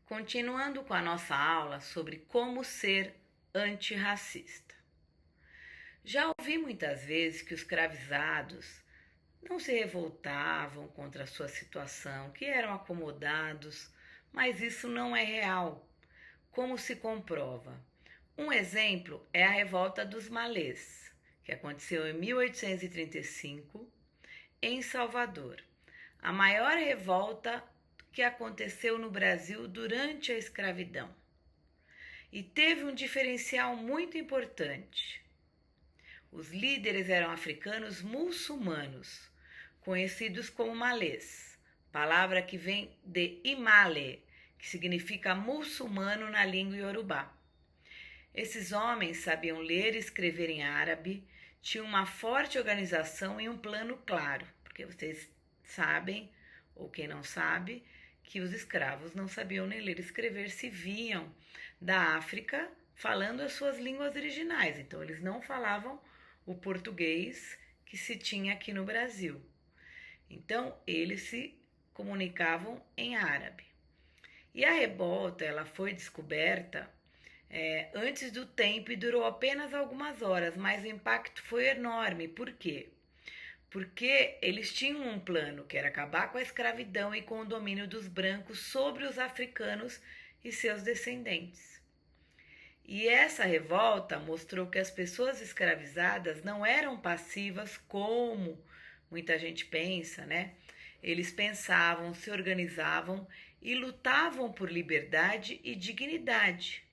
Continuando com a nossa aula sobre como ser antirracista. Já ouvi muitas vezes que os escravizados não se revoltavam contra a sua situação, que eram acomodados, mas isso não é real. Como se comprova? Um exemplo é a revolta dos malês, que aconteceu em 1835 em Salvador. A maior revolta que aconteceu no Brasil durante a escravidão. E teve um diferencial muito importante. Os líderes eram africanos muçulmanos, conhecidos como malês, palavra que vem de Imale, que significa muçulmano na língua iorubá. Esses homens sabiam ler e escrever em árabe, tinham uma forte organização e um plano claro, porque vocês sabem, ou quem não sabe, que os escravos não sabiam nem ler e escrever, se viam da África falando as suas línguas originais. Então, eles não falavam o português que se tinha aqui no Brasil. Então, eles se comunicavam em árabe. E a revolta, ela foi descoberta antes do tempo e durou apenas algumas horas, mas o impacto foi enorme. Por quê? Porque eles tinham um plano que era acabar com a escravidão e com o domínio dos brancos sobre os africanos e seus descendentes. E essa revolta mostrou que as pessoas escravizadas não eram passivas como muita gente pensa, né? Eles pensavam, se organizavam e lutavam por liberdade e dignidade.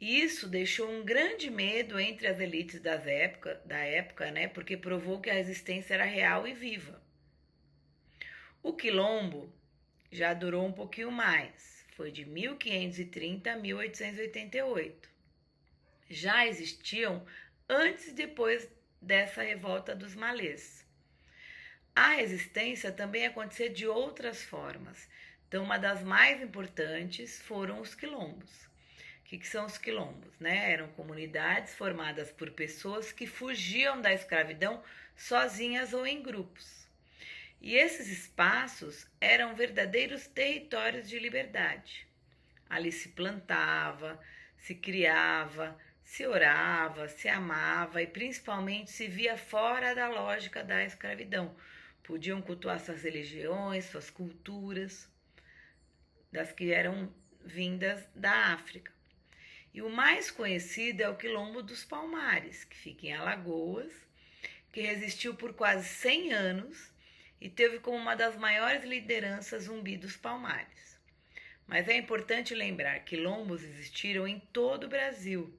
E isso deixou um grande medo entre as elites da época, né? Porque provou que a resistência era real e viva. O quilombo já durou um pouquinho mais, foi de 1530 a 1888. Já existiam antes e depois dessa revolta dos malês. A resistência também acontecia de outras formas. Então, uma das mais importantes foram os quilombos. O que são os quilombos? Eram comunidades formadas por pessoas que fugiam da escravidão sozinhas ou em grupos. E esses espaços eram verdadeiros territórios de liberdade. Ali se plantava, se criava, se orava, se amava e principalmente se via fora da lógica da escravidão. Podiam cultuar suas religiões, suas culturas, das que eram vindas da África. E o mais conhecido é o Quilombo dos Palmares, que fica em Alagoas, que resistiu por quase 100 anos e teve como uma das maiores lideranças Zumbi dos Palmares. Mas é importante lembrar que quilombos existiram em todo o Brasil,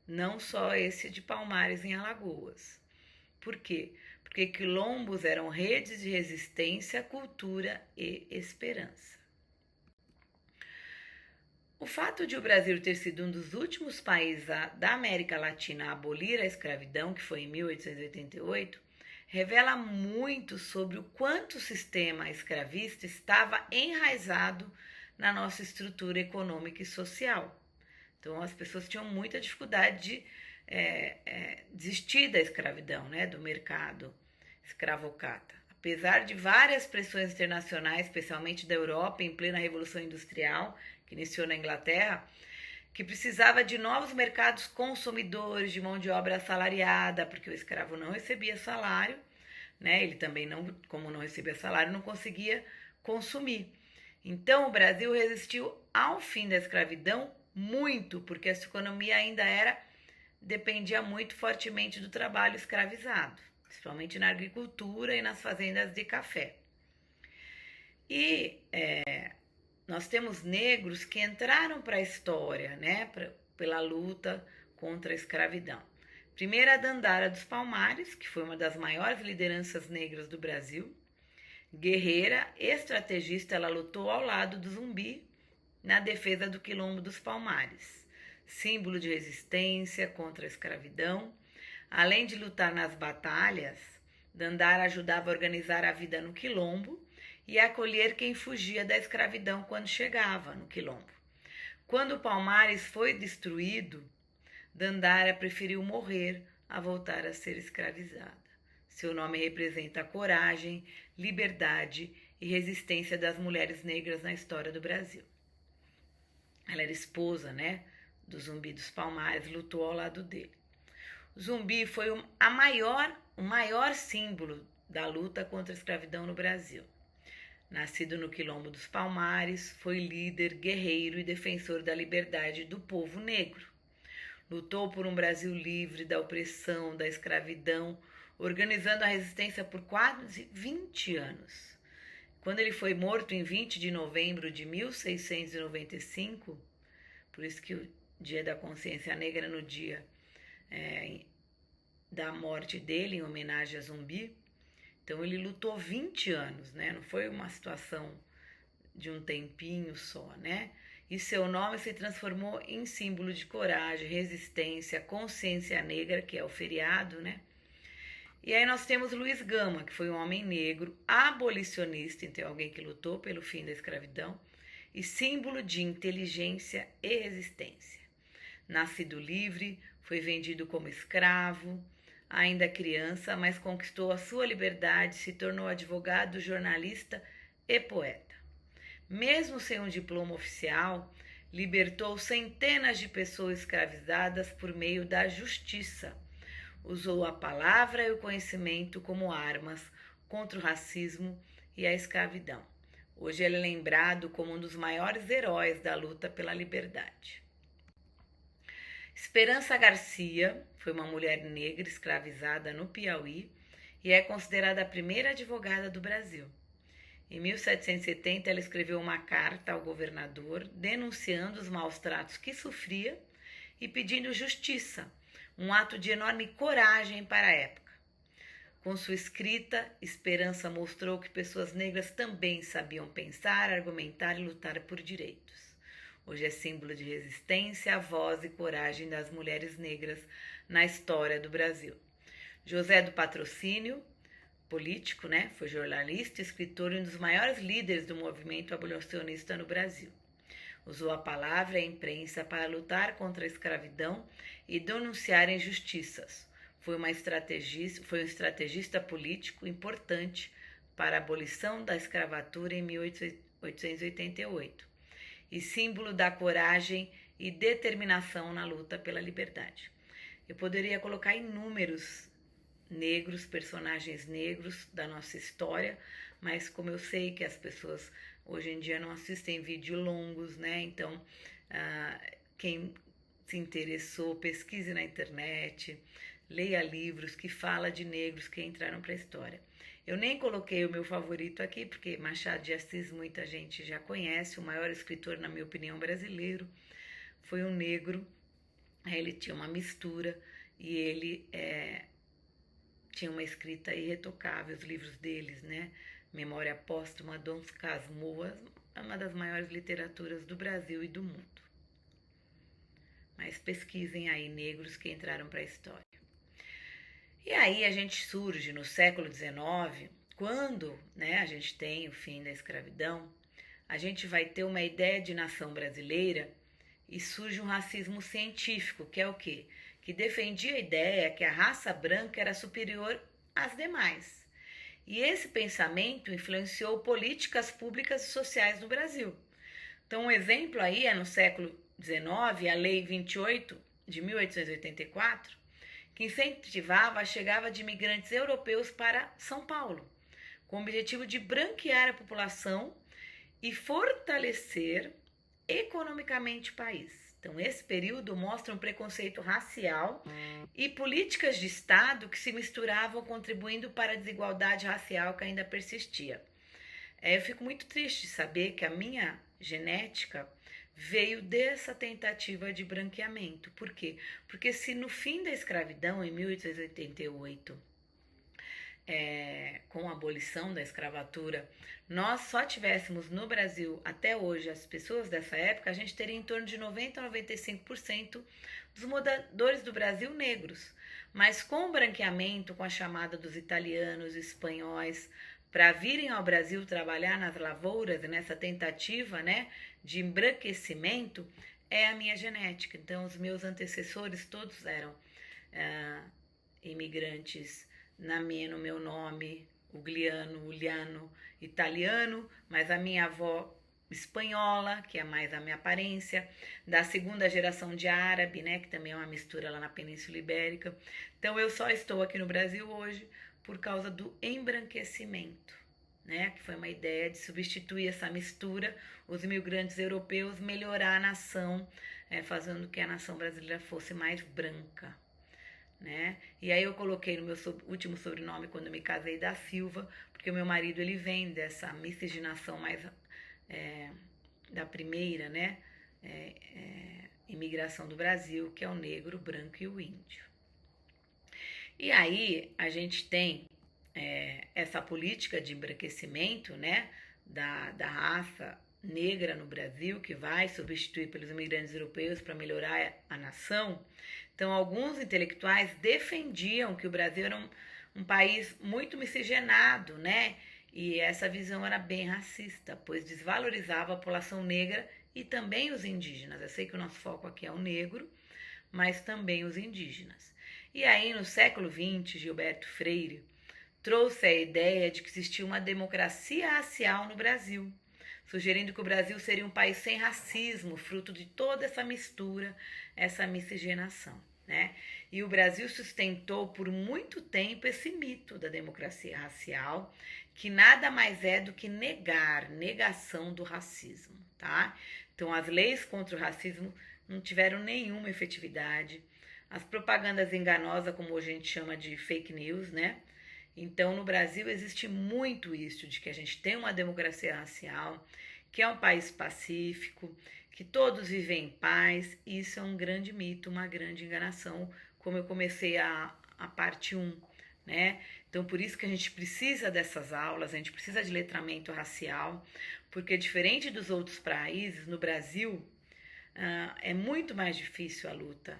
não só esse de Palmares em Alagoas. Por quê? Porque quilombos eram redes de resistência, cultura e esperança. O fato de o Brasil ter sido um dos últimos países da América Latina a abolir a escravidão, que foi em 1888, revela muito sobre o quanto o sistema escravista estava enraizado na nossa estrutura econômica e social. Então, as pessoas tinham muita dificuldade de desistir da escravidão, do mercado escravocrata. Apesar de várias pressões internacionais, especialmente da Europa, em plena Revolução Industrial, que iniciou na Inglaterra, que precisava de novos mercados consumidores, de mão de obra assalariada, porque o escravo não recebia salário, ele também, como não recebia salário, não conseguia consumir. Então, o Brasil resistiu ao fim da escravidão muito, porque a sua economia ainda dependia muito fortemente do trabalho escravizado, principalmente na agricultura e nas fazendas de café. E nós temos negros que entraram para a história, pela luta contra a escravidão. Primeiro, a Dandara dos Palmares, que foi uma das maiores lideranças negras do Brasil. Guerreira, estrategista, ela lutou ao lado do Zumbi na defesa do Quilombo dos Palmares, símbolo de resistência contra a escravidão. Além de lutar nas batalhas, Dandara ajudava a organizar a vida no Quilombo e acolher quem fugia da escravidão quando chegava no Quilombo. Quando Palmares foi destruído, Dandara preferiu morrer a voltar a ser escravizada. Seu nome representa a coragem, liberdade e resistência das mulheres negras na história do Brasil. ela era esposa, né, do Zumbi dos Palmares, lutou ao lado dele. O Zumbi foi o maior símbolo da luta contra a escravidão no Brasil. Nascido no Quilombo dos Palmares, foi líder, guerreiro e defensor da liberdade do povo negro. Lutou por um Brasil livre da opressão, da escravidão, organizando a resistência por quase 20 anos. Quando ele foi morto em 20 de novembro de 1695, por isso que o Dia da Consciência Negra, no dia da morte dele, em homenagem a Zumbi, então ele lutou 20 anos, né? Não foi uma situação de um tempinho só, né? E seu nome se transformou em símbolo de coragem, resistência, consciência negra, que é o feriado, né? E aí nós temos Luiz Gama, que foi um homem negro, abolicionista, então alguém que lutou pelo fim da escravidão, e símbolo de inteligência e resistência. Nascido livre, foi vendido como escravo, ainda criança, mas conquistou a sua liberdade, se tornou advogado, jornalista e poeta. Mesmo sem um diploma oficial, libertou centenas de pessoas escravizadas por meio da justiça. Usou a palavra e o conhecimento como armas contra o racismo e a escravidão. Hoje ele é lembrado como um dos maiores heróis da luta pela liberdade. Esperança Garcia foi uma mulher negra escravizada no Piauí e é considerada a primeira advogada do Brasil. Em 1770, ela escreveu uma carta ao governador denunciando os maus tratos que sofria e pedindo justiça, um ato de enorme coragem para a época. Com sua escrita, Esperança mostrou que pessoas negras também sabiam pensar, argumentar e lutar por direitos. Hoje é símbolo de resistência, voz e coragem das mulheres negras na história do Brasil. José do Patrocínio, político, né? Foi jornalista, escritor e um dos maiores líderes do movimento abolicionista no Brasil. Usou a palavra e a imprensa para lutar contra a escravidão e denunciar injustiças. Foi um estrategista político importante para a abolição da escravatura em 1888 e símbolo da coragem e determinação na luta pela liberdade. Eu poderia colocar inúmeros negros, personagens negros da nossa história, mas como eu sei que as pessoas hoje em dia não assistem vídeos longos, né? Então, quem se interessou, pesquise na internet, leia livros que falam de negros que entraram para a história. Eu nem coloquei o meu favorito aqui, porque Machado de Assis muita gente já conhece, o maior escritor, na minha opinião, brasileiro. Foi um negro, ele tinha uma mistura e ele tinha uma escrita irretocável, os livros deles, né? Memória Póstuma, Dom Casmurro, uma das maiores literaturas do Brasil e do mundo. Mas pesquisem aí negros que entraram para a história. E aí a gente surge no século XIX, quando, né, a gente tem o fim da escravidão, a gente vai ter uma ideia de nação brasileira e surge um racismo científico, que é o quê? Que defendia a ideia que a raça branca era superior às demais. E esse pensamento influenciou políticas públicas e sociais no Brasil. Então, um exemplo aí é no século XIX, a Lei 28 de 1884, que incentivava a chegada de imigrantes europeus para São Paulo, com o objetivo de branquear a população e fortalecer economicamente o país. Então, esse período mostra um preconceito racial e políticas de Estado que se misturavam, contribuindo para a desigualdade racial que ainda persistia. Eu fico muito triste de saber que a minha genética veio dessa tentativa de branqueamento. Por quê? Porque se no fim da escravidão, em 1888, com a abolição da escravatura, nós só tivéssemos no Brasil até hoje as pessoas dessa época, a gente teria em torno de 90 a 95% dos moradores do Brasil negros. Mas com o branqueamento, com a chamada dos italianos, espanhóis, para virem ao Brasil trabalhar nas lavouras, nessa tentativa, né, de embranquecimento, é a minha genética. Então, os meus antecessores todos eram imigrantes no meu nome, Ugliano, italiano, mas a minha avó espanhola, que é mais a minha aparência, da segunda geração de árabe, né, que também é uma mistura lá na Península Ibérica. Então eu só estou aqui no Brasil hoje por causa do embranquecimento, né, que foi uma ideia de substituir essa mistura, os imigrantes europeus, melhorar a nação, fazendo que a nação brasileira fosse mais branca. Né? E aí eu coloquei no meu último sobrenome quando eu me casei da Silva, porque o meu marido ele vem dessa miscigenação mais da primeira, né, imigração do Brasil, que é o negro, o branco e o índio. E aí a gente tem essa política de embranquecimento, né, da raça negra no Brasil, que vai substituir pelos imigrantes europeus para melhorar a nação. Então, alguns intelectuais defendiam que o Brasil era um país muito miscigenado, né? E essa visão era bem racista, pois desvalorizava a população negra e também os indígenas. Eu sei que o nosso foco aqui é o negro, mas também os indígenas. E aí, no século XX, Gilberto Freire trouxe a ideia de que existia uma democracia racial no Brasil, sugerindo que o Brasil seria um país sem racismo, fruto de toda essa mistura, essa miscigenação, né? E o Brasil sustentou por muito tempo esse mito da democracia racial, que nada mais é do que negação do racismo, tá? Então, as leis contra o racismo não tiveram nenhuma efetividade. As propagandas enganosas, como hoje a gente chama de fake news, né? Então, no Brasil existe muito isso, de que a gente tem uma democracia racial, que é um país pacífico, que todos vivem em paz. E isso é um grande mito, uma grande enganação, como eu comecei a parte 1, né? Então, por isso que a gente precisa dessas aulas, a gente precisa de letramento racial, porque diferente dos outros países, no Brasil, é muito mais difícil a luta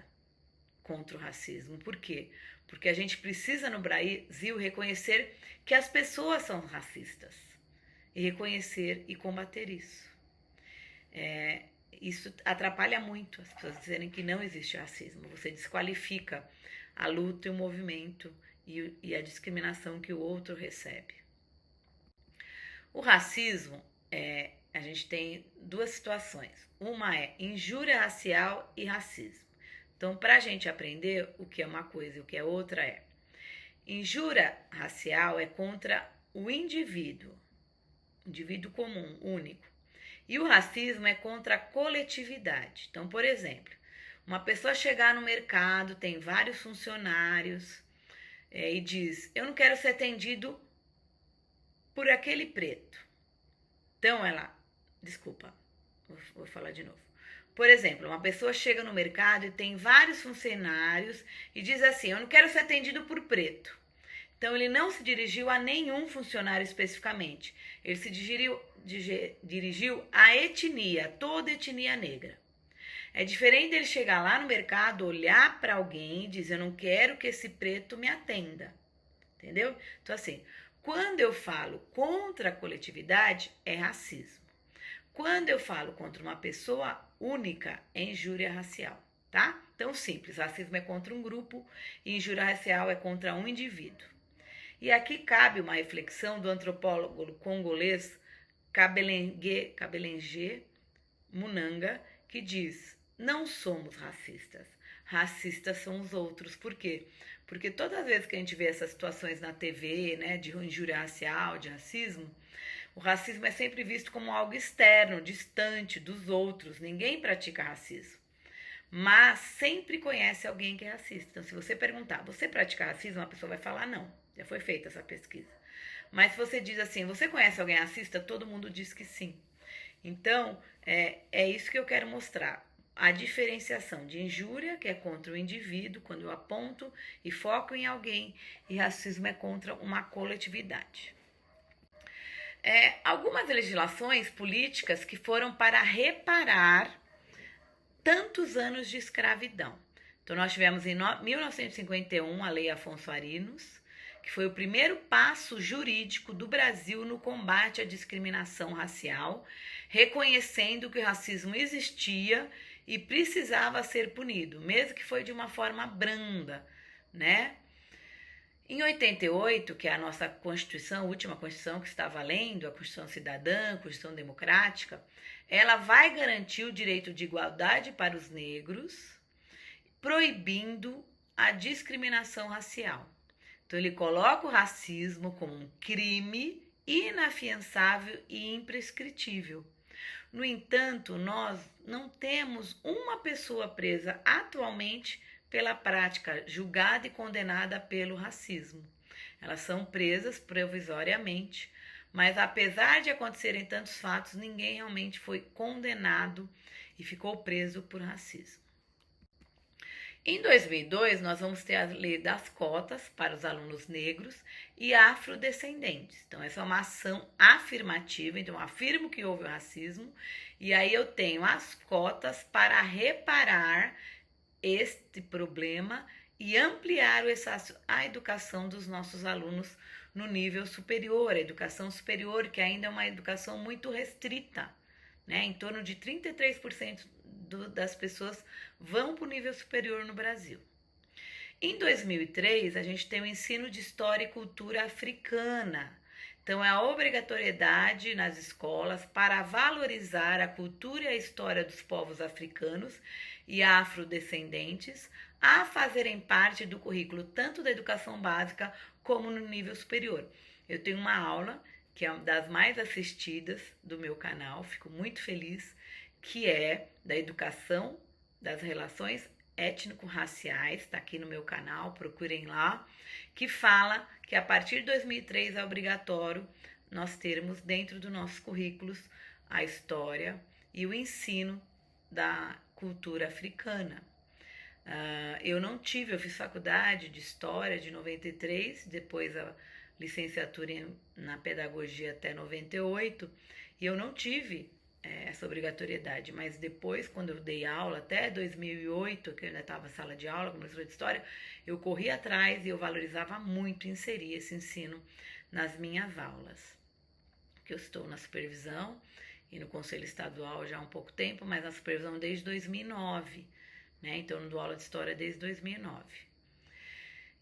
contra o racismo. Por quê? Porque a gente precisa no Brasil reconhecer que as pessoas são racistas e reconhecer e combater isso. Isso atrapalha muito as pessoas dizerem que não existe racismo. Você desqualifica a luta e o movimento e a discriminação que o outro recebe. O racismo, a gente tem duas situações. Uma é injúria racial e racismo. Então, para a gente aprender o que é uma coisa e o que é outra injúria racial é contra o indivíduo comum, único. E o racismo é contra a coletividade. Então, por exemplo, uma pessoa chegar no mercado, tem vários funcionários e diz: eu não quero ser atendido por aquele preto. Então vou falar de novo. Por exemplo, uma pessoa chega no mercado e tem vários funcionários e diz assim: eu não quero ser atendido por preto. Então, ele não se dirigiu a nenhum funcionário especificamente. Ele se dirigiu à etnia, toda etnia negra. É diferente dele chegar lá no mercado, olhar para alguém e dizer: eu não quero que esse preto me atenda. Entendeu? Então, assim, quando eu falo contra a coletividade, é racismo. Quando eu falo contra uma pessoa única, é injúria racial, tá? Então, simples, racismo é contra um grupo e injúria racial é contra um indivíduo. E aqui cabe uma reflexão do antropólogo congolês Kabelenge Munanga, que diz: não somos racistas, racistas são os outros. Por quê? Porque todas as vezes que a gente vê essas situações na TV, né, de injúria racial, de racismo, o racismo é sempre visto como algo externo, distante dos outros. Ninguém pratica racismo, mas sempre conhece alguém que é racista. Então, se você perguntar: você pratica racismo? A pessoa vai falar não. Já foi feita essa pesquisa. Mas se você diz assim: você conhece alguém racista? Todo mundo diz que sim. Então, é isso que eu quero mostrar. A diferenciação de injúria, que é contra o indivíduo, quando eu aponto e foco em alguém, e racismo é contra uma coletividade. Algumas legislações políticas que foram para reparar tantos anos de escravidão. Então, nós tivemos em 1951 a Lei Afonso Arinos, que foi o primeiro passo jurídico do Brasil no combate à discriminação racial, reconhecendo que o racismo existia e precisava ser punido, mesmo que foi de uma forma branda, né? Em 88, que é a nossa Constituição, a última Constituição que está valendo, a Constituição Cidadã, a Constituição Democrática, ela vai garantir o direito de igualdade para os negros, proibindo a discriminação racial. Então, ele coloca o racismo como um crime inafiançável e imprescritível. No entanto, nós não temos uma pessoa presa atualmente pela prática julgada e condenada pelo racismo. Elas são presas provisoriamente, mas apesar de acontecerem tantos fatos, ninguém realmente foi condenado e ficou preso por racismo. Em 2002, nós vamos ter a lei das cotas para os alunos negros e afrodescendentes. Então, essa é uma ação afirmativa. Então, eu afirmo que houve o racismo e aí eu tenho as cotas para reparar este problema e ampliar a educação dos nossos alunos no nível superior, a educação superior, que ainda é uma educação muito restrita, né? Em torno de 33% das pessoas vão para o nível superior no Brasil. Em 2003, a gente tem o ensino de história e cultura africana. Então, é a obrigatoriedade nas escolas para valorizar a cultura e a história dos povos africanos e afrodescendentes a fazerem parte do currículo tanto da educação básica como no nível superior. Eu tenho uma aula que é uma das mais assistidas do meu canal, fico muito feliz, que é da educação das relações étnico-raciais, está aqui no meu canal, procurem lá, que fala que a partir de 2003 é obrigatório nós termos dentro dos nossos currículos a história e o ensino da cultura africana. Eu não tive, eu fiz faculdade de História de 93, depois a licenciatura na Pedagogia até 98, e eu não tive essa obrigatoriedade, mas depois, quando eu dei aula, até 2008, que eu ainda estava em sala de aula, como professora de História, eu corri atrás e eu valorizava muito inserir esse ensino nas minhas aulas. Que eu estou na supervisão e no Conselho Estadual já há um pouco tempo, mas na supervisão desde 2009, né? Então, eu não dou aula de História desde 2009.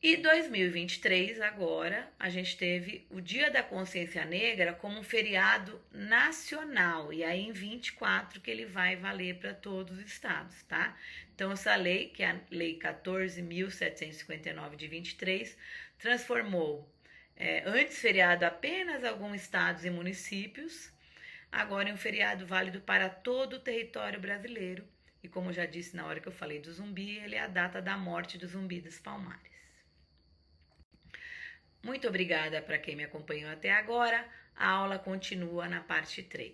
E 2023, agora, a gente teve o Dia da Consciência Negra como um feriado nacional. E aí, em 24, que ele vai valer para todos os estados, tá? Então, essa lei, que é a Lei 14.759 de 23, transformou, antes feriado apenas alguns estados e municípios, agora em um feriado válido para todo o território brasileiro. E como já disse na hora que eu falei do Zumbi, ele é a data da morte do Zumbi dos Palmares. Muito obrigada para quem me acompanhou até agora. A aula continua na parte 3.